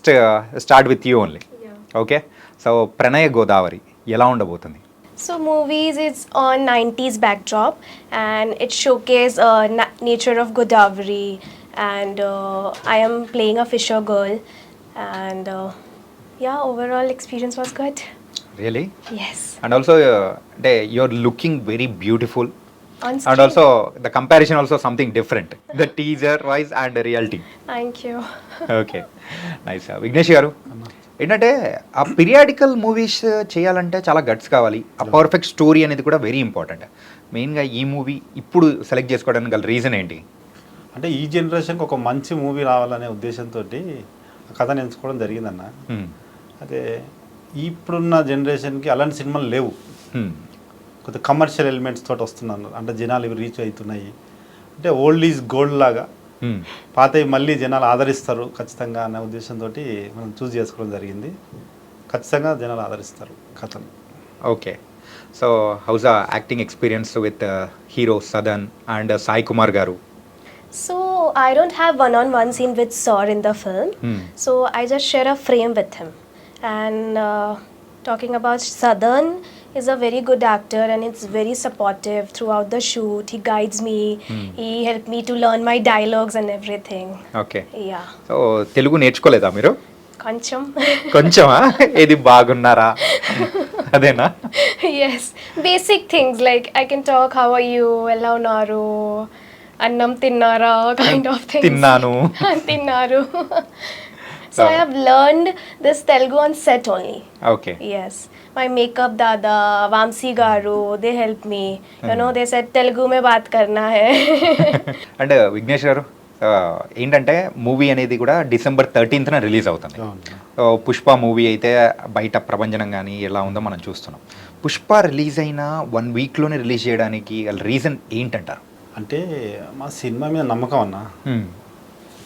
First start with you only. Okay, so ప్రణయ గోదావరి ఎలా ఉండబోతుంది? So movies is on 90s backdrop and it showcase nature of Godavari and I am playing a fisher girl and yeah, overall experience was good. Really? Yes. And also అంటే you're looking very beautiful On and screen. Also the comparison also something different, the teaser wise and reality. Thank you. Okay, nice. Vignesh garu, ఏంటంటే ఆ periodical movies చేయాలంటే చాలా guts కావాలి, ఆ perfect story అనేది కూడా very important. మెయిన్గా ఈ మూవీ ఇప్పుడు సెలెక్ట్ చేసుకోవడానికి గల రీజన్ ఏంటి? అంటే ఈ జనరేషన్కి ఒక మంచి మూవీ రావాలనే ఉద్దేశంతో ఆ కథను ఎంచుకోవడం జరిగిందన్న. అదే ఇప్పుడున్న జనరేషన్కి అలాంటి సినిమాలు లేవు, కొద్దిగా కమర్షియల్ ఎలిమెంట్స్ తోటి వస్తున్నాను. అంటే జనాలు ఇవి రీచ్ అవుతున్నాయి, అంటే ఓల్డ్ ఈజ్ గోల్డ్ లాగా పాతవి మళ్ళీ జనాలు ఆదరిస్తారు ఖచ్చితంగా అనే ఉద్దేశంతో మనం చూస్ చేసుకోవడం జరిగింది. ఖచ్చితంగా జనాలు ఆదరిస్తారు కథను. ఓకే, సో హౌస్ ఆ acting experience with hero Sadan and Sai Kumar గారు? So I don't have one-on-one scene with Saur in the film. So I just share a frame with him. And talking about Sadan is a very good actor and it's very supportive throughout the shoot. He guides me. He helped me to learn my dialogues and everything. Okay, Yeah. So Telugu నేర్చుకోలేదా మీరు? Koncham. కొంచెమా? ఏది బాగున్నారా అదేనా? Yes. Basic things like I can talk, how are you, ella unnaru, annam tinnara kind of things. తిన్నాను. Tinnaru. So I have learned this Telugu on set only. Okay, Yes. My makeup dada, Vamsi garu, they helped me. You know, they said Telugu mein baat karna hai. And Vignesh garu, ఏంటంటే movie అనేది కూడా December 13th release అవుతుంది. So Pushpa movie అయితే బయట ప్రపంచం కానీ ఎలా ఉందో మనం చూస్తున్నాం. పుష్ప రిలీజ్ అయిన 1 వీక్లోనే రిలీజ్ చేయడానికి గల రీజన్ ఏంటంటారు? అంటే మా సినిమా మీద నమ్మకం అన్న.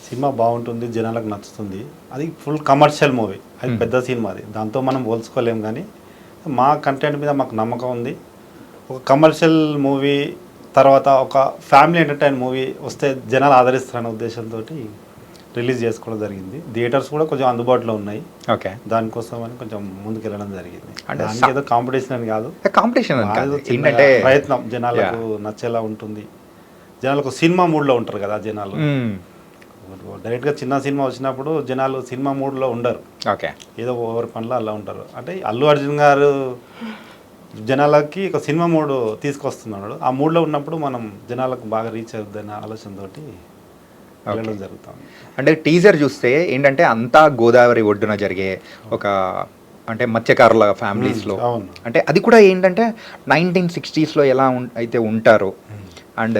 సినిమా బాగుంటుంది, జనాలకు నచ్చుతుంది. అది ఫుల్ కమర్షియల్ మూవీ, అది పెద్ద సినిమా, అది దాంతో మనం పోల్చుకోలేం. కానీ మా కంటెంట్ మీద మాకు నమ్మకం ఉంది. ఒక కమర్షియల్ మూవీ తర్వాత ఒక ఫ్యామిలీ ఎంటర్టైన్ మూవీ వస్తే జనాలు ఆదరిస్తారనే ఉద్దేశంతో రిలీజ్ చేసుకోవడం జరిగింది. థియేటర్స్ కూడా కొంచెం అందుబాటులో ఉన్నాయి. ఓకే, దానికోసం అని కొంచెం ముందుకు వెళ్ళడం జరిగింది. అంటే ఏదో కాంపిటీషన్ అని కాదు, కాంపిటీషన్ ఏంటంటే ప్రయత్నం జనాలకు నచ్చేలా ఉంటుంది. జనాలకు సినిమా మూడ్లో ఉంటారు కదా జనాలు. డైరెక్ట్గా చిన్న సినిమా వచ్చినప్పుడు జనాలు సినిమా మూడ్లో ఉండరు, ఓకే, ఏదో ఓవర్ పనిలో అలా ఉంటారు. అంటే అల్లు అర్జున్ గారు జనాలకి ఒక సినిమా మూడ్ తీసుకొస్తున్నాడు. ఆ మూడ్లో ఉన్నప్పుడు మనం జనాలకు బాగా రీచ్ అవుతుందనే ఆలోచనతో వెళ్ళడం జరుగుతుంది. అంటే టీజర్ చూస్తే ఏంటంటే అంతా గోదావరి ఒడ్డున జరిగే ఒక అంటే మత్స్యకారుల ఫ్యామిలీస్లో, అంటే అది కూడా ఏంటంటే 1960s ఎలా అయితే ఉంటారో అండ్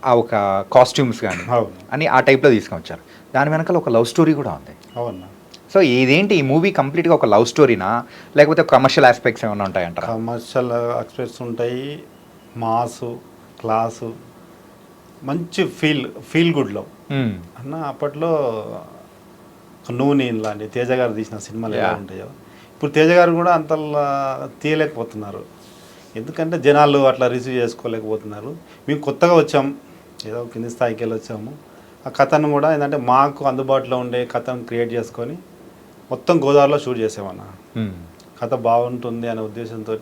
ఆ ఒక కాస్ట్యూమ్స్ కానీ అని ఆ టైప్లో తీసుకొచ్చారు. దాని వెనకాల ఒక లవ్ స్టోరీ కూడా ఉంది. అవునా? సో ఇదేంటి ఈ మూవీ కంప్లీట్గా ఒక లవ్ స్టోరీనా లేకపోతే కమర్షియల్ ఆస్పెక్ట్స్ ఏమైనా ఉంటాయంటారా? కమర్షియల్ ఆస్పెక్ట్స్ ఉంటాయి, మాసు, క్లాసు, మంచి ఫీల్ గుడ్ లవ్ అన్న. అప్పట్లో నూనె లాంటి తేజ గారు తీసిన సినిమాలు ఎలా ఉంటాయో ఇప్పుడు తేజ గారు కూడా అంతలా తీయలేకపోతున్నారు. ఎందుకంటే జనాలు అట్లా రిసీవ్ చేసుకోలేకపోతున్నారు. మేము కొత్తగా వచ్చాం, ఏదో కింది స్థాయికి వెళ్ళి వచ్చాము. ఆ కథను కూడా ఏంటంటే మాకు అందుబాటులో ఉండే కథను క్రియేట్ చేసుకొని మొత్తం గోదావరిలో షూట్ చేసామన్న. కథ బాగుంటుంది అనే ఉద్దేశంతో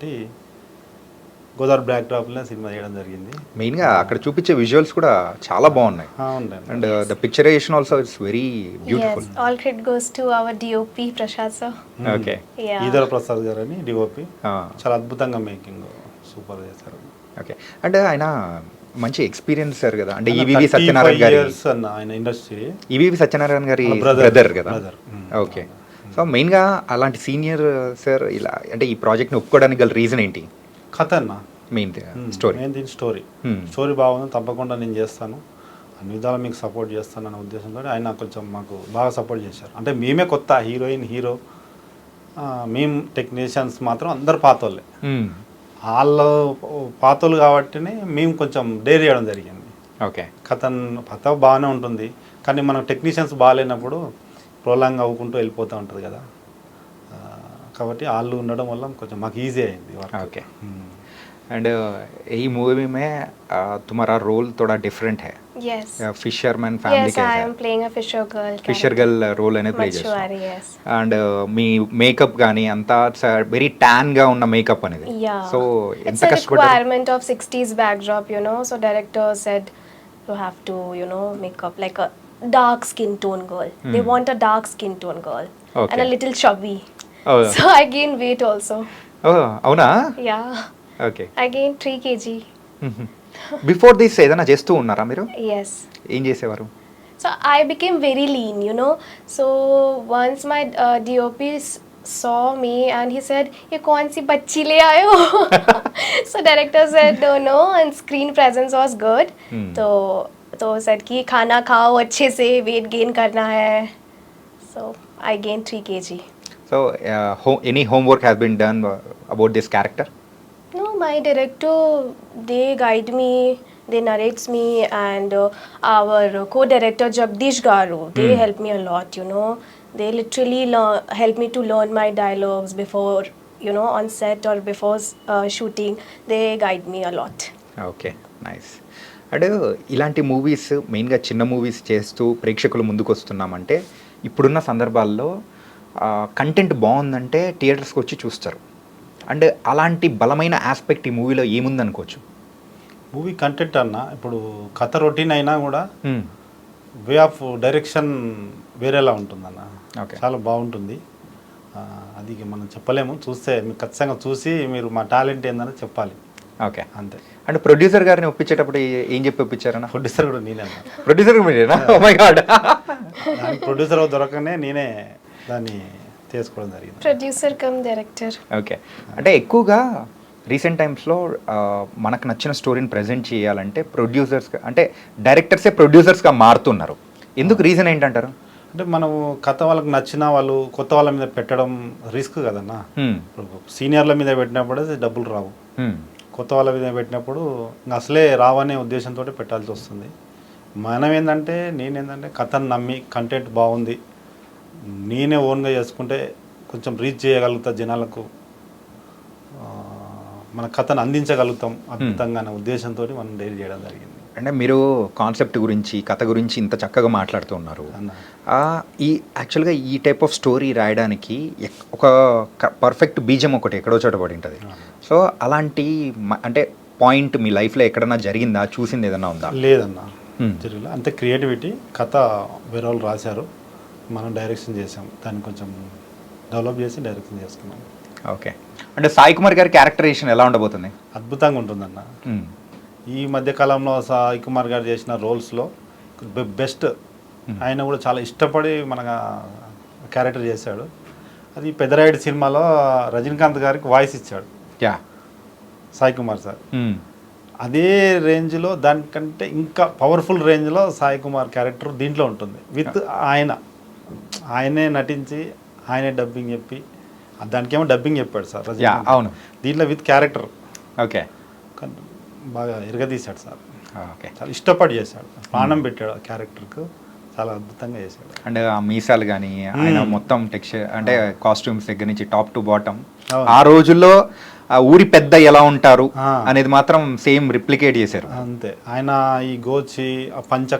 గోదావరి బ్లాక్ డ్రాప్లో సినిమా చేయడం జరిగింది. మెయిన్గా అక్కడ చూపించే విజువల్స్ కూడా చాలా బాగున్నాయి. And the picturization also it's very beautiful. Yes, all credit goes to our DOP Prashad sir. Okay, Eedara Prasad గారు అని డిఓపి చాలా అద్భుతంగా మేకింగ్ సూపర్ చేశారు. ఓకే, అంటే ఆయన మంచి ఎక్స్పీరియన్స్ సార్ కదా. అంటే ఈవీవి సత్యనారాయణ గారి ఆయన ఇండస్ట్రీ, ఈవీవి సత్యనారాయణ గారి బ్రదర్ కదా. ఓకే, సో మెయిన్గా అలాంటి సీనియర్ సార్ ఇలా అంటే ఈ ప్రాజెక్ట్ని ఒప్పుకోవడానికి గల రీజన్ ఏంటి? కథ అన్న, మెయిన్ స్టోరీ. మెయిన్ దీని స్టోరీ బాగుంది, తప్పకుండా నేను చేస్తాను, అన్ని విధాలు మీకు సపోర్ట్ చేస్తాను అనే ఉద్దేశంతో ఆయన కొంచెం మాకు బాగా సపోర్ట్ చేశారు. అంటే మేమే కొత్త హీరోయిన్ హీరో, మేము టెక్నీషియన్స్ మాత్రం అందరు పాతోళ్ళే. వాళ్ళు పాతోళ్ళు కాబట్టినే మేము కొంచెం డేర్ చేయడం జరిగింది. ఓకే, కథ బాగానే ఉంటుంది కానీ మనం టెక్నీషియన్స్ బాగాలేనప్పుడు ప్రోలాంగ్ అవ్వుకుంటూ వెళ్ళిపోతూ ఉంటుంది కదా. కాబట్టి వాళ్ళు ఉండడం వల్ల కొంచెం మాకు ఈజీ అయింది వర్క్. ఓకే, एंड ये मूवी में तुम्हारा रोल थोड़ा डिफरेंट है. Yes. Fishermen family Yes, I am playing a fisher girl. Fisher girl role అనేది ప్లే చేస్తాం. Machuari, yes. అండ్ మీ మేకప్ కానీ అంతా వెరీ ట్యాన్ గా ఉన్న మేకప్ అనేది. Yeah. సో It's ఎంత a కష్టపడ్డారు? requirement of 60s backdrop, you know. So director said you have to, you know, make up like a dark skin tone girl. They want a dark skin tone girl Okay. and a little chubby. Oh. So I gained weight also. అవునా? Yeah. Okay. I gained 3 kg. Before this ఏదైనా చేస్తూ ఉన్నారా మీరు? Yes. ఏం చేసేవారు? So I became very lean, you know. So once my DOP saw me and he said, "ये कौन सी बच्ची ले आए हो?" So director said, "No," and screen presence was good. तो said कि खाना खाओ अच्छे से, weight gain करना है. So I gained 3 kg. So any homework has been done about this character? No, my director, they guide me, they narrates me, and our co-director Jagdish Garu, they help me a lot, you know. They literally help me to learn my dialogues before, you know, on set or before shooting. They guide me a lot. Okay, nice. And ఇలాంటి movies మెయిన్గా చిన్న movies చేస్తూ ప్రేక్షకుల ముందుకు వస్తున్నామంటే ఇప్పుడున్న సందర్భాల్లో content బాగుందంటే థియేటర్స్కి వచ్చి చూస్తారు. అండ్ అలాంటి బలమైన ఆస్పెక్ట్ ఈ మూవీలో ఏముందనుకోవచ్చు? మూవీ కంటెంట్ అన్న, ఇప్పుడు కథ రొటీన్ అయినా కూడా వే ఆఫ్ డైరెక్షన్ వేరేలా ఉంటుందన్న. Okay. చాలా బాగుంటుంది. అది ఇక మనం చెప్పలేము, చూస్తే మీరు ఖచ్చితంగా చూసి మీరు మా టాలెంట్ ఏందని చెప్పాలి. ఓకే, అంతే. అండ్ ప్రొడ్యూసర్ గారిని ఒప్పించేటప్పుడు ఏం చెప్పి ఒప్పించారన్న? ప్రొడ్యూసర్ కూడా నేనే అన్న. ప్రొడ్యూసర్ మీరేనా? Oh my god. దానికి ప్రొడ్యూసర్ దొరకనే నేనే దాన్ని చేసుకోవడం జరిగింది. Producer cum director. ఓకే, అంటే ఎక్కువగా రీసెంట్ టైమ్స్లో మనకు నచ్చిన స్టోరీని ప్రజెంట్ చేయాలంటే ప్రొడ్యూసర్స్ అంటే డైరెక్టర్సే ప్రొడ్యూసర్స్గా మారుతున్నారు. ఎందుకు, రీజన్ ఏంటంటారు? అంటే మనము కథ వాళ్ళకి నచ్చిన వాళ్ళు కొత్త వాళ్ళ మీద పెట్టడం రిస్క్ కదన్నా. ఇప్పుడు సీనియర్ల మీద పెట్టినప్పుడు డబ్బులు రావు, కొత్త వాళ్ళ మీద పెట్టినప్పుడు ఇంకా అసలే రావనే ఉద్దేశంతో పెట్టాల్సి వస్తుంది. మనం ఏంటంటే నేనేంటంటే కథను నమ్మి కంటెంట్ బాగుంది, నేనే ఓన్గా చేసుకుంటే కొంచెం రీచ్ చేయగలుగుతా జనాలకు, మన కథను అందించగలుగుతాం అద్భుతంగా అనే ఉద్దేశంతో మనం డైరీ చేయడం జరిగింది. అంటే మీరు కాన్సెప్ట్ గురించి కథ గురించి ఇంత చక్కగా మాట్లాడుతూ ఉన్నారు. ఈ యాక్చువల్గా ఈ టైప్ ఆఫ్ స్టోరీ రాయడానికి ఒక పర్ఫెక్ట్ బీజం ఒకటి ఎక్కడో చోట పడి ఉంటుంది. సో అలాంటి అంటే పాయింట్ మీ లైఫ్లో ఎక్కడన్నా జరిగిందా, చూసింది ఏదన్నా ఉందా? లేదన్నా, జరిగిన అంతే. క్రియేటివిటీ కథ వేరే వాళ్ళు రాశారు, మనం డైరెక్షన్ చేసాం, దాన్ని కొంచెం డెవలప్ చేసి డైరెక్షన్ చేసుకున్నాం. ఓకే, అంటే సాయి కుమార్ గారి క్యారెక్టరైజేషన్ ఎలా ఉండబోతుంది? అద్భుతంగా ఉంటుందన్న. ఈ మధ్యకాలంలో సాయి కుమార్ గారు చేసిన రోల్స్లో బెస్ట్. ఆయన కూడా చాలా ఇష్టపడి మన క్యారెక్టర్ చేశాడు. అది పెద్దరాయుడు సినిమాలో రజనీకాంత్ గారికి వాయిస్ ఇచ్చాడు సాయి కుమార్ సార్. అదే రేంజ్లో దానికంటే ఇంకా పవర్ఫుల్ రేంజ్లో సాయి కుమార్ క్యారెక్టర్ దీంట్లో ఉంటుంది. విత్ ఆయనే నటించి ఆయనే డబ్బింగ్ చెప్పి, దానికేమో డబ్బింగ్ చెప్పాడు సార్ రజనీకాంత్. అవును, దీంట్లో విత్ క్యారెక్టర్. ఓకే, బాగా ఎరగదీశాడు సార్. ఓకే, చాలా ఇష్టపడి చేశాడు, ప్రాణం పెట్టాడు ఆ క్యారెక్టర్కు, చాలా అద్భుతంగా చేశాడు. అండ్ ఆ మీసాలు కానీ ఆయన మొత్తం టెక్స్చర్ అంటే కాస్ట్యూమ్స్ దగ్గర నుంచి టాప్ టు బాటమ్ ఆ రోజుల్లో ఆ ఊరి పెద్ద ఎలా ఉంటారు అనేది మాత్రం సేమ్ రిప్లికేట్ చేశారు. అంతే. ఆయన ఈ గోచి ఆ పంచ